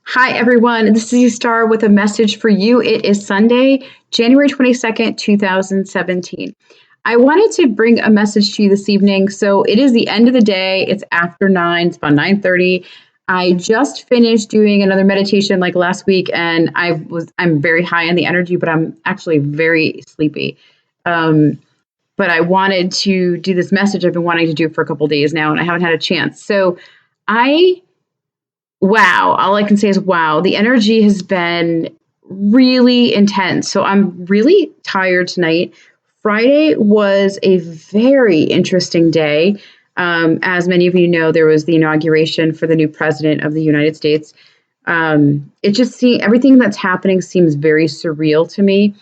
Hi, everyone. This is EstaRa with a message for you. It is Sunday, January 22nd, 2017. I wanted to bring a message to you this evening. So it is the end of the day. It's after 9. It's about 9:30. I just finished doing another meditation like last week, and I'm very high on the energy, but I'm actually very sleepy. Um, but I wanted to do this message I've been wanting to do for a couple days now, and I haven't had a chance. So I Wow. All I can say is wow. The energy has been really intense. So I'm really tired tonight. Friday was a very interesting day. As many of you know, there was the inauguration for the new president of the United States. It just everything that's happening seems very surreal to me.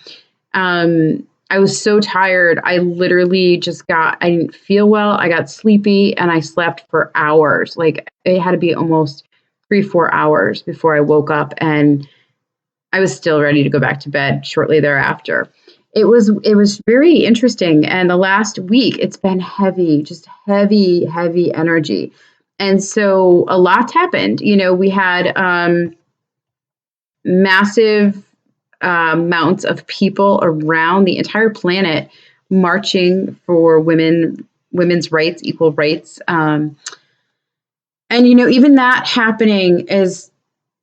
I was so tired. I literally I didn't feel well. I got sleepy and I slept for hours. Like it had to be almost 3, 4 hours before I woke up, and I was still ready to go back to bed shortly thereafter. It was very interesting, and the last week it's been heavy, just heavy, heavy energy, and so a lot's happened. We had massive amounts of people around the entire planet marching for women's rights, equal rights. And even that happening, as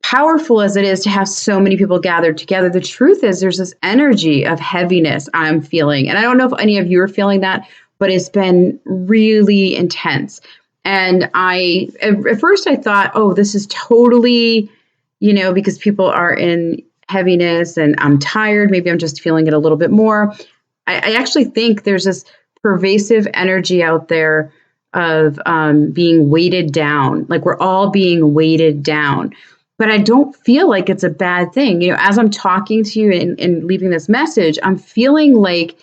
powerful as it is to have so many people gathered together, the truth is there's this energy of heaviness I'm feeling. And I don't know if any of you are feeling that, but it's been really intense. And at first I thought, oh, this is totally, because people are in heaviness and I'm tired. Maybe I'm just feeling it a little bit more. I actually think there's this pervasive energy out there of being weighted down. Like we're all being weighted down. But I don't feel like it's a bad thing. As I'm talking to you and leaving this message, I'm feeling like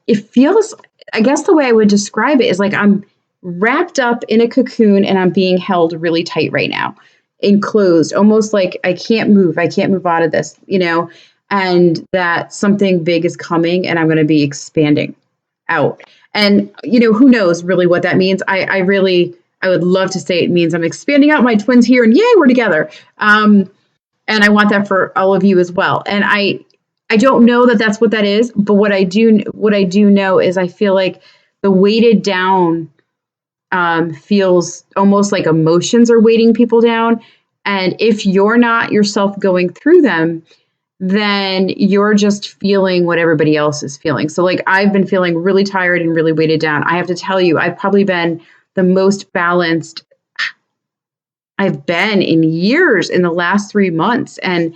it feels, I guess the way I would describe it is like I'm wrapped up in a cocoon and I'm being held really tight right now, enclosed, almost like I can't move. I can't move out of this, and that something big is coming and I'm going to be expanding out. And, who knows really what that means. I would love to say it means I'm expanding out my twins here and yay, we're together. And I want that for all of you as well. And I don't know that that's what that is, but what I do know is I feel like the weighted down feels almost like emotions are weighting people down. And if you're not yourself going through them, then you're just feeling what everybody else is feeling. So like I've been feeling really tired and really weighted down. I have to tell you, I've probably been the most balanced I've been in years in the last 3 months. And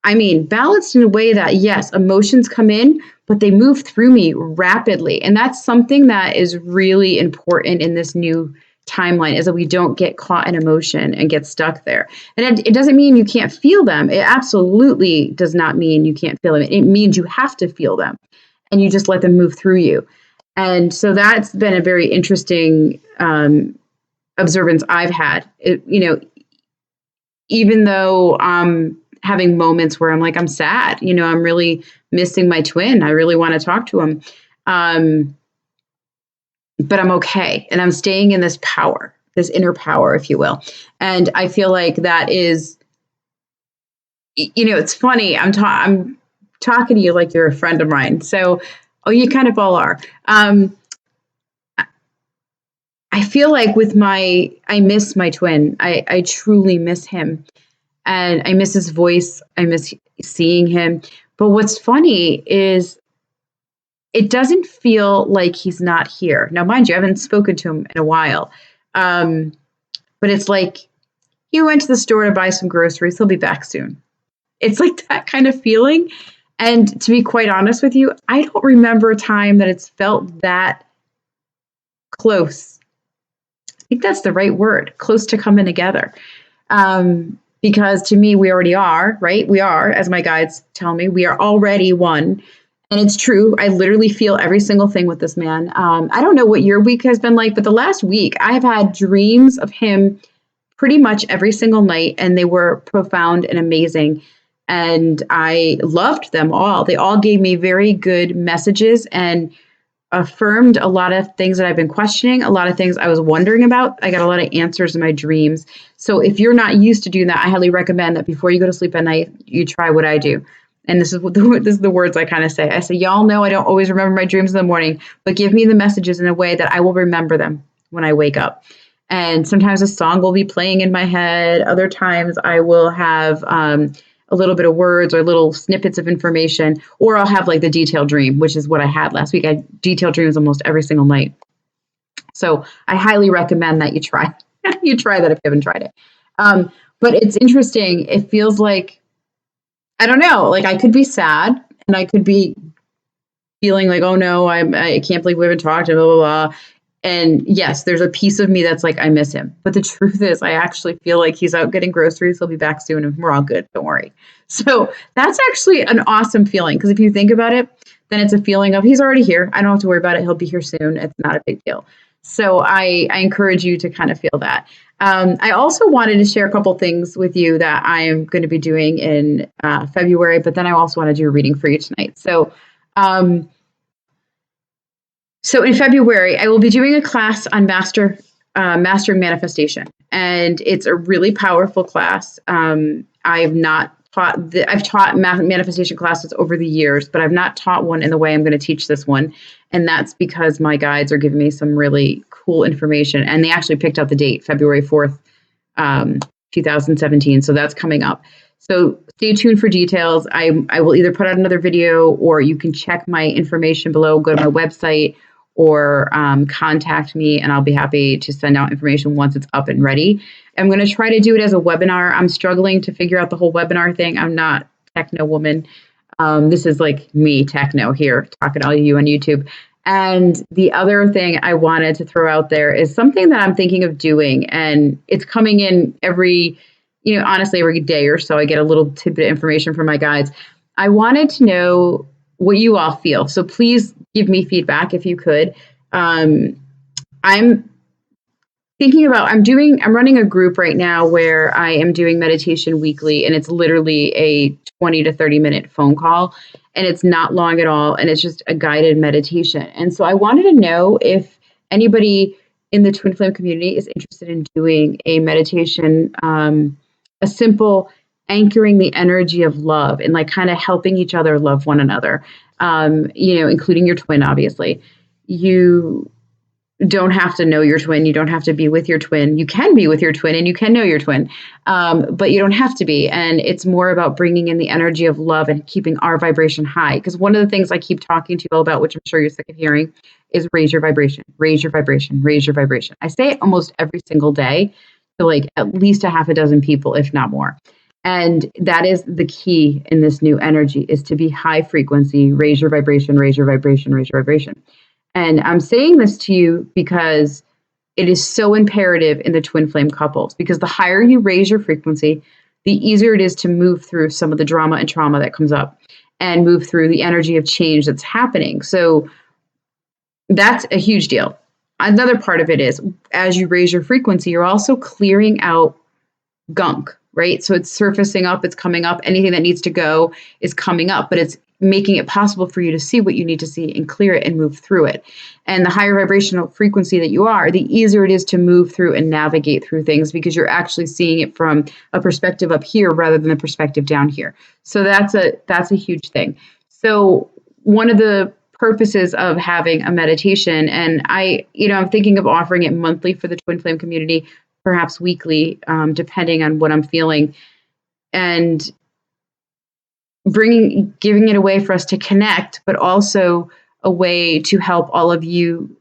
I mean, balanced in a way that, yes, emotions come in, but they move through me rapidly. And that's something that is really important in this new timeline, is that we don't get caught in emotion and get stuck there. And it doesn't mean you can't feel them. It absolutely does not mean you can't feel them. It means you have to feel them and you just let them move through you. And so that's been a very interesting observance I've had. Even though I'm having moments where I'm like, I'm sad, I'm really missing my twin. I really want to talk to him. But I'm okay. And I'm staying in this power, this inner power, if you will. And I feel like that is, it's funny. I'm talking to you like you're a friend of mine. So, you kind of all are. I feel like I miss my twin. I truly miss him. And I miss his voice. I miss seeing him. But what's funny is it doesn't feel like he's not here. Now, mind you, I haven't spoken to him in a while. But it's like he went to the store to buy some groceries. He'll be back soon. It's like that kind of feeling. And to be quite honest with you, I don't remember a time that it's felt that close. I think that's the right word, close to coming together. Because to me, we already are, right? We are, as my guides tell me, we are already one. And it's true. I literally feel every single thing with this man. I don't know what your week has been like, but the last week I have had dreams of him pretty much every single night, and they were profound and amazing. And I loved them all. They all gave me very good messages and affirmed a lot of things that I've been questioning, a lot of things I was wondering about. I got a lot of answers in my dreams. So if you're not used to doing that, I highly recommend that before you go to sleep at night, you try what I do. And this is the words I kind of say. I say, y'all know I don't always remember my dreams in the morning, but give me the messages in a way that I will remember them when I wake up. And sometimes a song will be playing in my head. Other times I will have a little bit of words or little snippets of information, or I'll have like the detailed dream, which is what I had last week. I had detailed dreams almost every single night. So I highly recommend that you try you try that if you haven't tried it. But it's interesting. It feels like, I don't know, like I could be sad and I could be feeling like, oh no, I can't believe we haven't talked, and blah, blah, blah. And yes, there's a piece of me that's like, I miss him. But the truth is, I actually feel like he's out getting groceries. He'll be back soon and we're all good. Don't worry. So that's actually an awesome feeling. Because if you think about it, then it's a feeling of he's already here. I don't have to worry about it. He'll be here soon. It's not a big deal. So I encourage you to kind of feel that. I also wanted to share a couple things with you that I am going to be doing in February, but then I also want to do a reading for you tonight. So in February, I will be doing a class on mastering manifestation, and it's a really powerful class. I've taught manifestation classes over the years, but I've not taught one in the way I'm going to teach this one, and that's because my guides are giving me some really cool information, and they actually picked out the date, February 4th, 2017. So that's coming up. So stay tuned for details. I will either put out another video, or you can check my information below, go to my website, or contact me, and I'll be happy to send out information once it's up and ready. I'm going to try to do it as a webinar. I'm struggling to figure out the whole webinar thing. I'm not techno woman. This is like me techno here, talking to all of you on YouTube. And the other thing I wanted to throw out there is something that I'm thinking of doing, and it's coming in honestly, every day or so I get a little tidbit of information from my guides. I wanted to know what you all feel. So please give me feedback if you could. I'm running a group right now where I am doing meditation weekly, and it's literally a 20 to 30 minute phone call, and it's not long at all. And it's just a guided meditation. And so I wanted to know if anybody in the Twinflame community is interested in doing a meditation, a simple anchoring the energy of love and like kind of helping each other love one another, including your twin, obviously. You don't have to know your twin. You don't have to be with your twin. You can be with your twin and you can know your twin, but you don't have to be. And it's more about bringing in the energy of love and keeping our vibration high. Because one of the things I keep talking to you all about, which I'm sure you're sick of hearing, is raise your vibration, raise your vibration, raise your vibration. I say it almost every single day to like at least a half a dozen people, if not more. And that is the key in this new energy, is to be high frequency, raise your vibration, raise your vibration, raise your vibration. And I'm saying this to you because it is so imperative in the twin flame couples, because the higher you raise your frequency, the easier it is to move through some of the drama and trauma that comes up and move through the energy of change that's happening. So that's a huge deal. Another part of it is, as you raise your frequency, you're also clearing out gunk, right? So it's surfacing up, it's coming up. Anything that needs to go is coming up, but it's making it possible for you to see what you need to see and clear it and move through it. And the higher vibrational frequency that you are, the easier it is to move through and navigate through things, because you're actually seeing it from a perspective up here rather than a perspective down here. So that's a huge thing. So one of the purposes of having a meditation, and I'm thinking of offering it monthly for the Twin Flame community, perhaps weekly, depending on what I'm feeling, and giving it a way for us to connect, but also a way to help all of you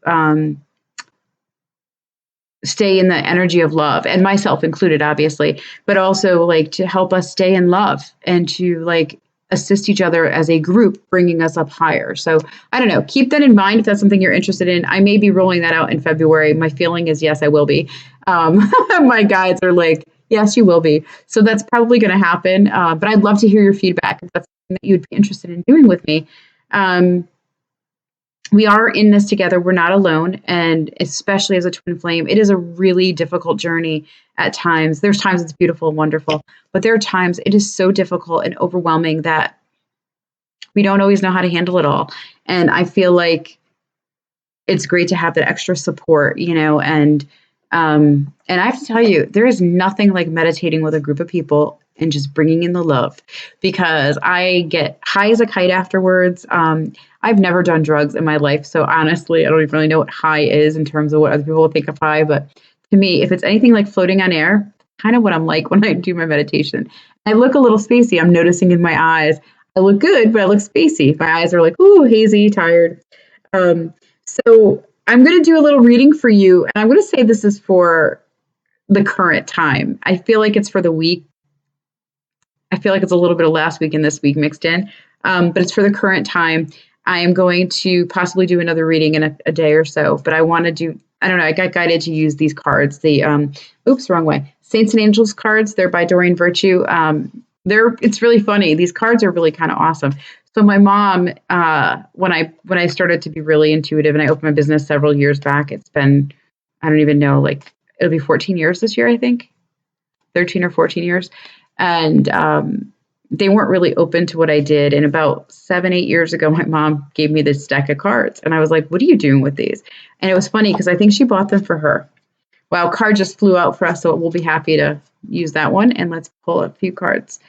stay in the energy of love, and myself included, obviously, but also like to help us stay in love and to like assist each other as a group, bringing us up higher. So I don't know, keep that in mind if that's something you're interested in. I may be rolling that out in February. My feeling is yes, I will be. My guides are like, yes, you will be. So that's probably going to happen. But I'd love to hear your feedback if that's something that you'd be interested in doing with me. We are in this together. We're not alone. And especially as a twin flame, it is a really difficult journey at times. There's times it's beautiful and wonderful, but there are times it is so difficult and overwhelming that we don't always know how to handle it all. And I feel like it's great to have that extra support, and I have to tell you, there is nothing like meditating with a group of people and just bringing in the love, because I get high as a kite afterwards. I've never done drugs in my life, so honestly, I don't even really know what high is in terms of what other people think of high. But to me, if it's anything like floating on air, kind of what I'm like when I do my meditation. I look a little spacey. I'm noticing in my eyes. I look good, but I look spacey. My eyes are like, ooh, hazy, tired. So I'm going to do a little reading for you, and I'm going to say this is for the current time. I feel like it's for the week. I feel like it's a little bit of last week and this week mixed in, but it's for the current time. I am going to possibly do another reading in a day or so, but I want to do, I don't know, I got guided to use these cards. The, wrong way. Saints and Angels cards. They're by Doreen Virtue. It's really funny. These cards are really kind of awesome. So my mom, when I started to be really intuitive and I opened my business several years back, it's been, I don't even know, like it'll be 14 years this year, I think, 13 or 14 years. And they weren't really open to what I did. And about 7-8 years ago, my mom gave me this deck of cards. And I was like, what are you doing with these? And it was funny because I think she bought them for her. Wow, card just flew out for us, so we'll be happy to use that one. And let's pull a few cards.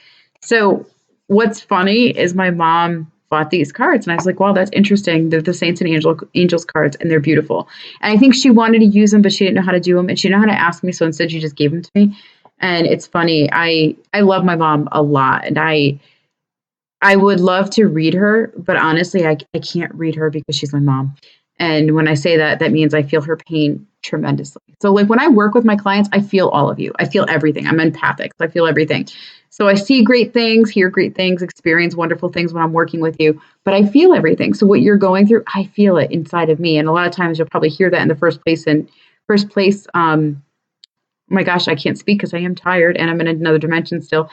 So what's funny is my mom bought these cards. And I was like, wow, that's interesting. They're the Saints and Angels cards, and they're beautiful. And I think she wanted to use them, but she didn't know how to do them. And she didn't know how to ask me. So instead, she just gave them to me. And it's funny. I love my mom a lot. And I would love to read her, but honestly, I can't read her because she's my mom. And when I say that, that means I feel her pain tremendously. So like when I work with my clients, I feel all of you. I feel everything. I'm empathic. So I feel everything. So I see great things, hear great things, experience wonderful things when I'm working with you, but I feel everything. So what you're going through, I feel it inside of me. And a lot of times you'll probably hear that in the first place. Oh my gosh, I can't speak because I am tired and I'm in another dimension still.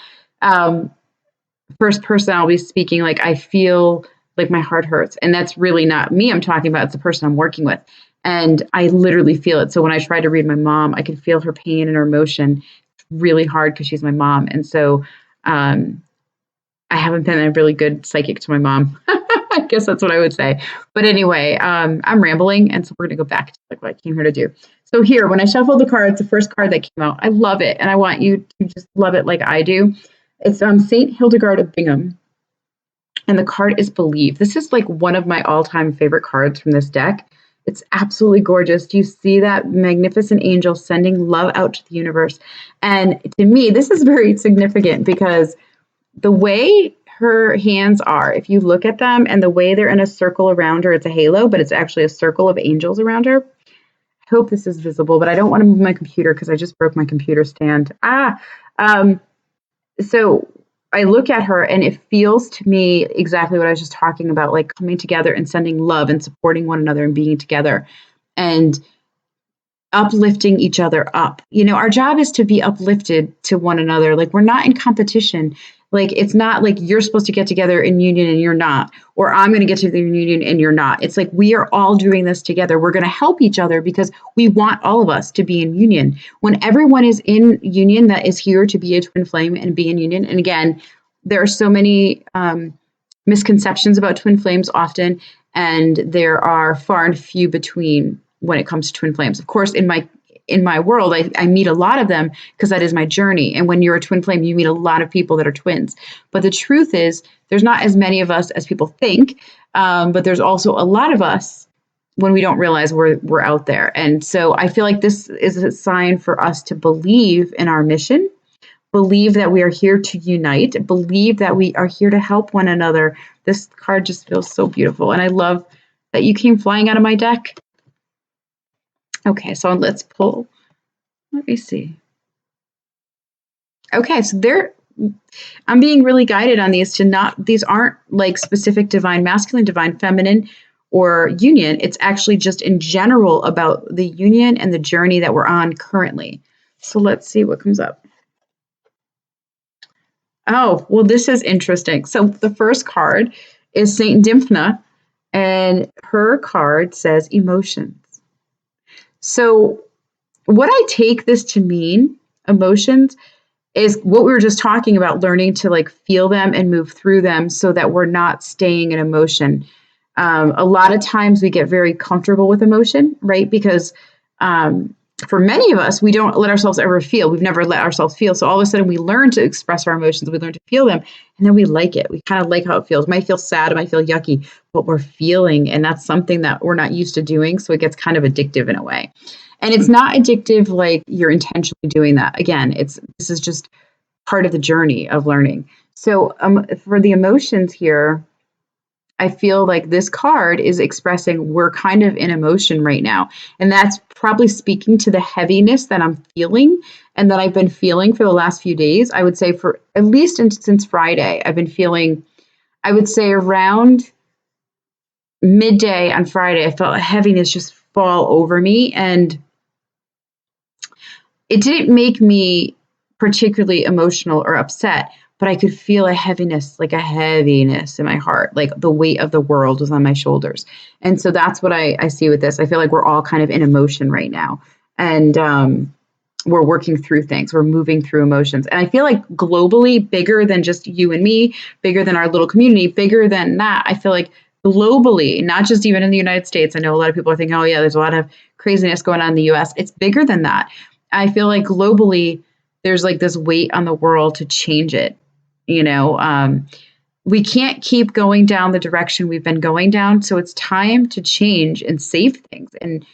First person I'll be speaking, like I feel like my heart hurts. And that's really not me I'm talking about. It's the person I'm working with. And I literally feel it. So when I try to read my mom, I can feel her pain and her emotion. It's really hard because she's my mom. And so I haven't been a really good psychic to my mom. I guess that's what I would say. But anyway, I'm rambling. And so we're going to go back to like what I came here to do. So here, when I shuffled the cards, the first card that came out, I love it. And I want you to just love it like I do. It's Saint Hildegard of Bingen. And the card is Believe. This is like one of my all-time favorite cards from this deck. It's absolutely gorgeous. Do you see that magnificent angel sending love out to the universe? And to me, this is very significant because the way her hands are, if you look at them and the way they're in a circle around her, it's a halo, but it's actually a circle of angels around her. I hope this is visible, but I don't want to move my computer because I just broke my computer stand. So I look at her and it feels to me exactly what I was just talking about, like coming together and sending love and supporting one another and being together and uplifting each other up. Our job is to be uplifted to one another. Like we're not in competition. Like it's not like you're supposed to get together in union and you're not, or I'm going to get to the union and you're not. It's like we are all doing this together. We're going to help each other because we want all of us to be in union. When everyone is in union that is here to be a twin flame and be in union. And again, there are so many misconceptions about twin flames often, and there are far and few between when it comes to twin flames. Of course, in my world, I meet a lot of them because that is my journey. And when you're a twin flame, you meet a lot of people that are twins. But the truth is, there's not as many of us as people think, but there's also a lot of us when we don't realize we're out there. And so I feel like this is a sign for us to believe in our mission, believe that we are here to unite, believe that we are here to help one another. This card just feels so beautiful. And I love that you came flying out of my deck. Okay, so let's pull. Let me see. Okay, so I'm being really guided on these these aren't like specific divine masculine, divine feminine, or union. It's actually just in general about the union and the journey that we're on currently. So let's see what comes up. Oh, well, this is interesting. So the first card is Saint Dymphna, and her card says emotions. So what I take this to mean, emotions, is what we were just talking about, learning to like feel them and move through them so that we're not staying in emotion. A lot of times we get very comfortable with emotion, right? Because for many of us, we don't let ourselves ever feel. We've never let ourselves feel. So all of a sudden we learn to express our emotions. We learn to feel them. And then we like it. We kind of like how it feels. It might feel sad. It might feel yucky, but we're feeling. And that's something that we're not used to doing. So it gets kind of addictive in a way. And it's not addictive like you're intentionally doing that. Again, this is just part of the journey of learning. So for the emotions here, I feel like this card is expressing we're kind of in emotion right now. And that's probably speaking to the heaviness that I'm feeling and that I've been feeling for the last few days. I would say for at least since Friday, I've been feeling, I would say around midday on Friday, I felt a heaviness just fall over me. And it didn't make me particularly emotional or upset, but I could feel a heaviness in my heart, like the weight of the world was on my shoulders. And so that's what I see with this. I feel like we're all kind of in emotion right now. And we're working through things. We're moving through emotions. And I feel like globally, bigger than just you and me, bigger than our little community, bigger than that, I feel like globally, not just even in the United States. I know a lot of people are thinking, oh, yeah, there's a lot of craziness going on in the US. It's bigger than that. I feel like globally, there's like this weight on the world to change it. We can't keep going down the direction we've been going down. So it's time to change and save things and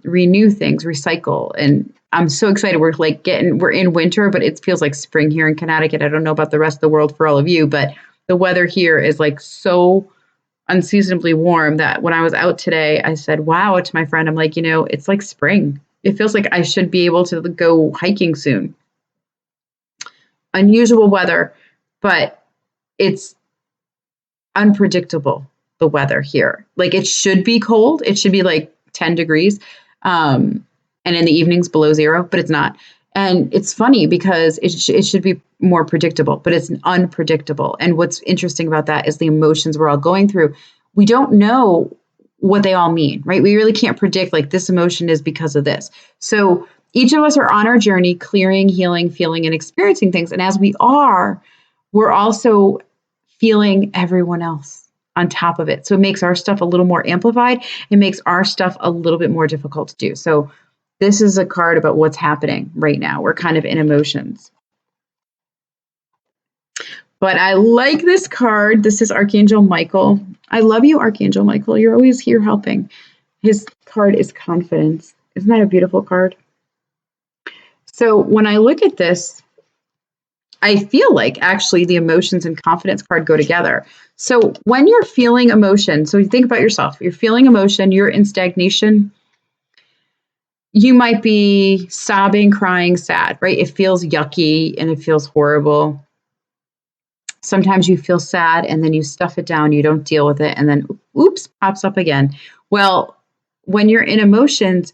renew things, recycle. And I'm so excited. We're in winter, but it feels like spring here in Connecticut. I don't know about the rest of the world for all of you, but the weather here is like so unseasonably warm that when I was out today, I said, wow, to my friend, I'm like, it's like spring. It feels like I should be able to go hiking soon. Unusual weather, but it's unpredictable, the weather here. Like it should be cold. It should be like 10 degrees. And in the evenings below zero, but it's not. And it's funny because it should be more predictable, but it's unpredictable. And what's interesting about that is the emotions we're all going through. We don't know what they all mean, right? We really can't predict like this emotion is because of this. So each of us are on our journey, clearing, healing, feeling, and experiencing things. And as we are, we're also feeling everyone else on top of it. So it makes our stuff a little more amplified. It makes our stuff a little bit more difficult to do. So this is a card about what's happening right now. We're kind of in emotions. But I like this card. This is Archangel Michael. I love you, Archangel Michael. You're always here helping. His card is confidence. Isn't that a beautiful card? So when I look at this, I feel like actually the emotions and confidence card go together. So when you're feeling emotion, so you think about yourself, you're feeling emotion, you're in stagnation, you might be sobbing, crying, sad, right? It feels yucky and it feels horrible. Sometimes you feel sad and then you stuff it down, you don't deal with it, and then oops, pops up again. Well, when you're in emotions,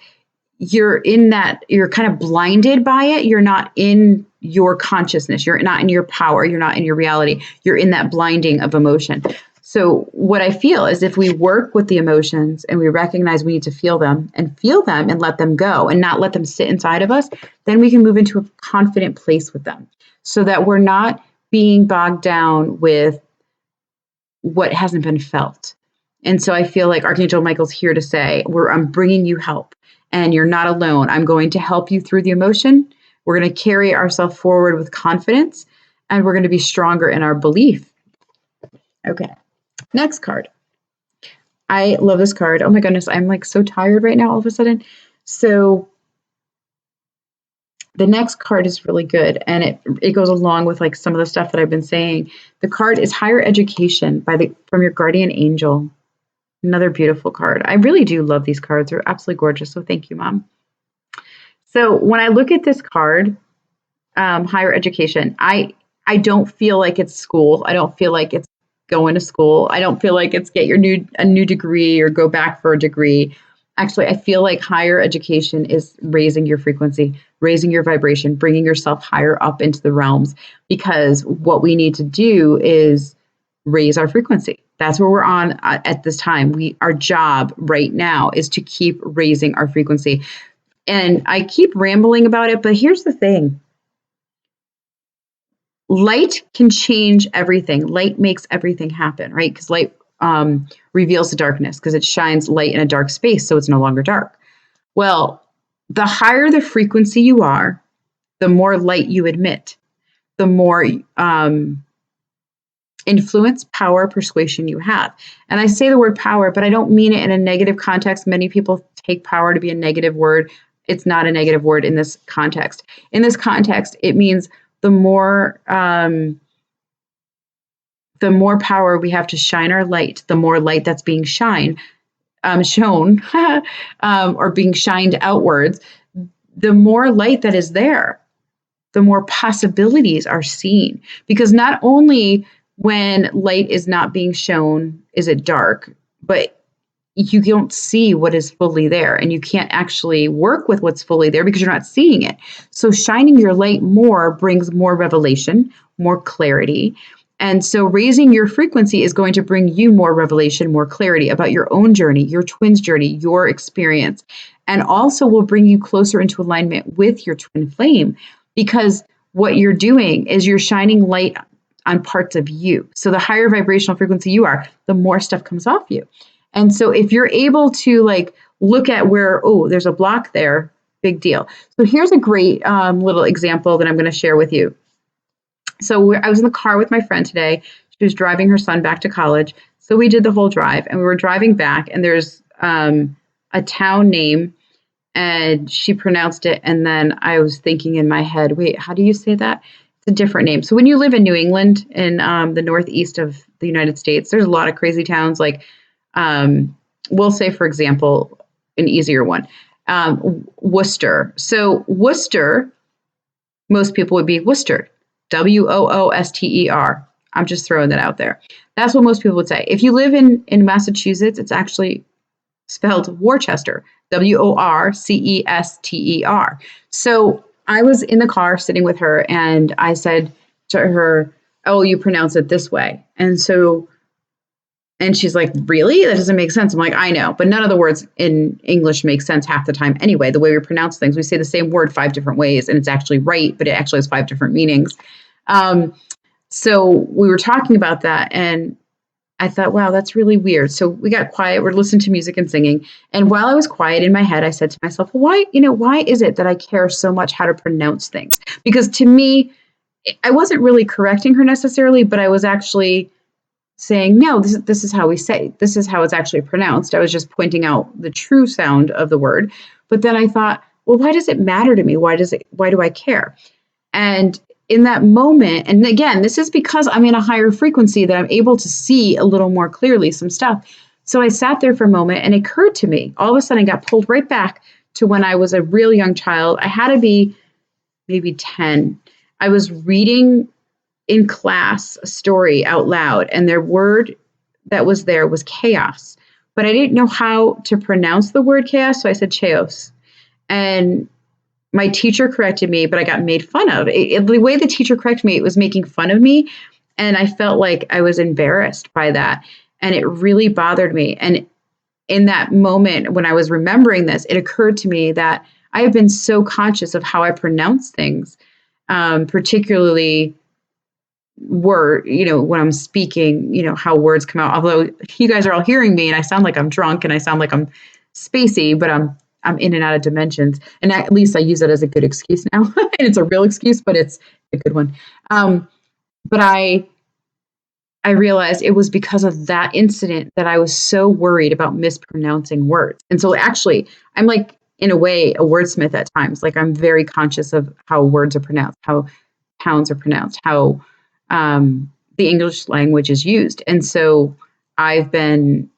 you're kind of blinded by it. You're not in your consciousness. You're not in your power. You're not in your reality. You're in that blinding of emotion. So what I feel is if we work with the emotions and we recognize we need to feel them and let them go and not let them sit inside of us, then we can move into a confident place with them so that we're not being bogged down with what hasn't been felt. And so I feel like Archangel Michael's here to say, I'm bringing you help and you're not alone. I'm going to help you through the emotion. We're going to carry ourselves forward with confidence and we're going to be stronger in our belief. Okay. Next card. I love this card. Oh my goodness. I'm like so tired right now all of a sudden. So the next card is really good and it goes along with like some of the stuff that I've been saying. The card is Higher Education from your guardian angel. Another beautiful card. I really do love these cards. They're absolutely gorgeous. So thank you, Mom. So when I look at this card, Higher Education, I don't feel like it's school. I don't feel like it's going to school. I don't feel like it's get a new degree or go back for a degree. Actually, I feel like higher education is raising your frequency, raising your vibration, bringing yourself higher up into the realms, because what we need to do is raise our frequency. That's where we're on at this time. Our job right now is to keep raising our frequency. And I keep rambling about it, but here's the thing. Light can change everything. Light makes everything happen, right? Because light reveals the darkness because it shines light in a dark space, so it's no longer dark. Well, the higher the frequency you are, the more light you emit, the more influence, power, persuasion you have. And I say the word power, but I don't mean it in a negative context. Many people take power to be a negative word. It's not a negative word in this context. In this context, it means the more power we have to shine our light, the more light that's being shown or being shined outwards, the more light that is there, the more possibilities are seen. Because not only when light is not being shown is it dark, but you don't see what is fully there, and you can't actually work with what's fully there because you're not seeing it. So shining your light more brings more revelation, more clarity. And so raising your frequency is going to bring you more revelation, more clarity about your own journey, your twin's journey, your experience, and also will bring you closer into alignment with your twin flame, because what you're doing is you're shining light on parts of you. So the higher vibrational frequency you are, the more stuff comes off you. And so if you're able to like look at where, oh, there's a block there, big deal. So here's a great little example that I'm going to share with you. So I was in the car with my friend today. She was driving her son back to college. So we did the whole drive, and we were driving back, and there's a town name, and she pronounced it. And then I was thinking in my head, wait, how do you say that? It's a different name. So when you live in New England, in the northeast of the United States, there's a lot of crazy towns like, we'll say, for example, an easier one, Worcester. So Worcester, most people would be Worcester, Wooster. I'm just throwing that out there. That's what most people would say. If you live in Massachusetts, it's actually spelled Worcester, Worcester. So I was in the car sitting with her, and I said to her, oh, you pronounce it this way. And she's like, really? That doesn't make sense. I'm like, I know, but none of the words in English make sense half the time anyway. The way we pronounce things, we say the same word 5 different ways, and it's actually right, but it actually has 5 different meanings. So we were talking about that, and I thought, wow, that's really weird. So we got quiet. We're listening to music and singing. And while I was quiet in my head, I said to myself, well, why is it that I care so much how to pronounce things? Because to me, I wasn't really correcting her necessarily, but I was actually saying, no, this is how we say, this is how it's actually pronounced. I was just pointing out the true sound of the word. But then I thought, well, why does it matter to me? Why do I care? And in that moment, and again, this is because I'm in a higher frequency that I'm able to see a little more clearly some stuff. So I sat there for a moment, and it occurred to me, all of a sudden I got pulled right back to when I was a real young child. I had to be maybe 10. I was reading in class a story out loud, and their word that was there was chaos, but I didn't know how to pronounce the word chaos, so I said chaos. And my teacher corrected me, but I got made fun of. The way the teacher corrected me, it was making fun of me, and I felt like I was embarrassed by that, and it really bothered me. And in that moment, when I was remembering this, it occurred to me that I have been so conscious of how I pronounce things, particularly when I'm speaking, how words come out. Although you guys are all hearing me, and I sound like I'm drunk, and I sound like I'm spacey, but I'm in and out of dimensions. And at least I use it as a good excuse now. And it's a real excuse, but it's a good one. But I realized it was because of that incident that I was so worried about mispronouncing words. And so actually, I'm like, in a way, a wordsmith at times. Like, I'm very conscious of how words are pronounced, how towns are pronounced, how the English language is used. And so I've been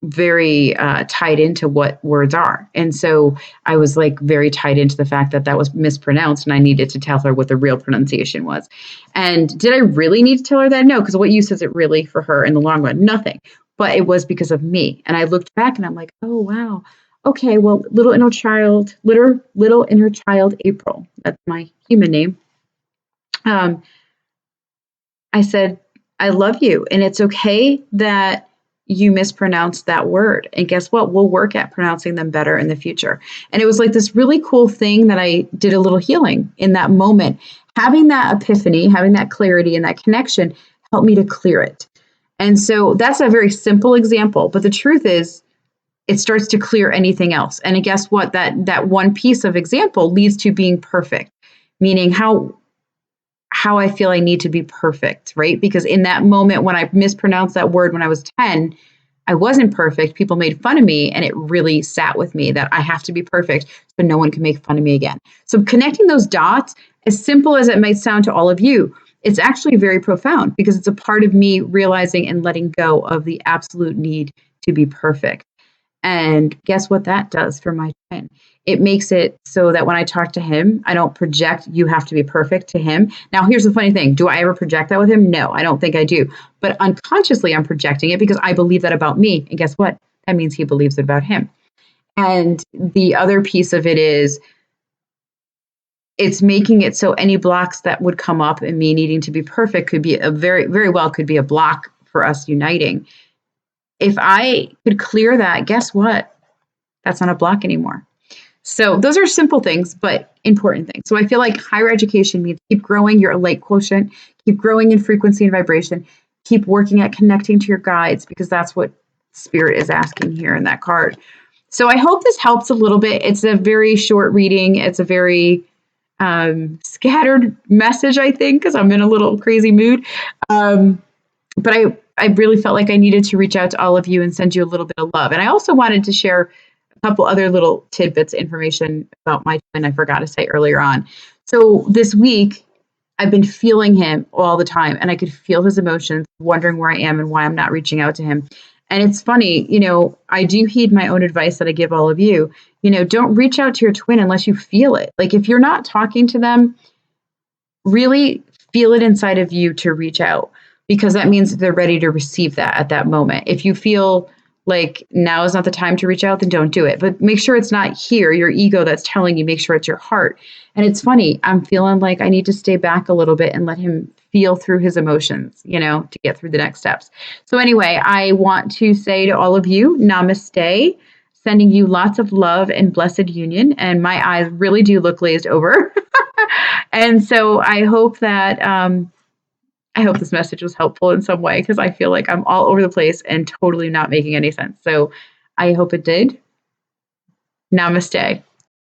very tied into what words are. And so I was like very tied into the fact that was mispronounced, and I needed to tell her what the real pronunciation was. And did I really need to tell her that? No, because what use is it really for her in the long run? Nothing. But it was because of me. And I looked back, and I'm like, oh, wow. Okay, well, little inner child April, that's my human name. I said, I love you. And it's okay that you mispronounced that word. And guess what? We'll work at pronouncing them better in the future. And it was like this really cool thing that I did a little healing in that moment. Having that epiphany, having that clarity and that connection helped me to clear it. And so that's a very simple example. But the truth is, it starts to clear anything else. And guess what? That one piece of example leads to being perfect, meaning how I feel I need to be perfect, right? Because in that moment when I mispronounced that word when I was 10, I wasn't perfect. People made fun of me, and it really sat with me that I have to be perfect so no one can make fun of me again. So connecting those dots, as simple as it might sound to all of you, it's actually very profound because it's a part of me realizing and letting go of the absolute need to be perfect. And guess what that does for my twin? It makes it so that when I talk to him, I don't project, you have to be perfect to him. Now, here's the funny thing. Do I ever project that with him? No, I don't think I do. But unconsciously, I'm projecting it because I believe that about me. And guess what? That means he believes it about him. And the other piece of it is it's making it so any blocks that would come up and me needing to be perfect could be very well could be a block for us uniting. If I could clear that, guess what? That's not a block anymore. So those are simple things, but important things. So I feel like higher education means keep growing your light quotient, keep growing in frequency and vibration, keep working at connecting to your guides, because that's what Spirit is asking here in that card. So I hope this helps a little bit. It's a very short reading. It's a very scattered message, I think, because I'm in a little crazy mood. But I really felt like I needed to reach out to all of you and send you a little bit of love. And I also wanted to share a couple other little tidbits of information about my twin I forgot to say earlier on. So this week, I've been feeling him all the time, and I could feel his emotions, wondering where I am and why I'm not reaching out to him. And it's funny, I do heed my own advice that I give all of you. Don't reach out to your twin unless you feel it. Like if you're not talking to them, really feel it inside of you to reach out, because that means they're ready to receive that at that moment. If you feel like now is not the time to reach out, then don't do it. But make sure it's not here, your ego that's telling you, make sure it's your heart. And it's funny, I'm feeling like I need to stay back a little bit and let him feel through his emotions, to get through the next steps. So anyway, I want to say to all of you, namaste, sending you lots of love and blessed union. And my eyes really do look glazed over. And so I hope that I hope this message was helpful in some way, because I feel like I'm all over the place and totally not making any sense. So I hope it did. Namaste.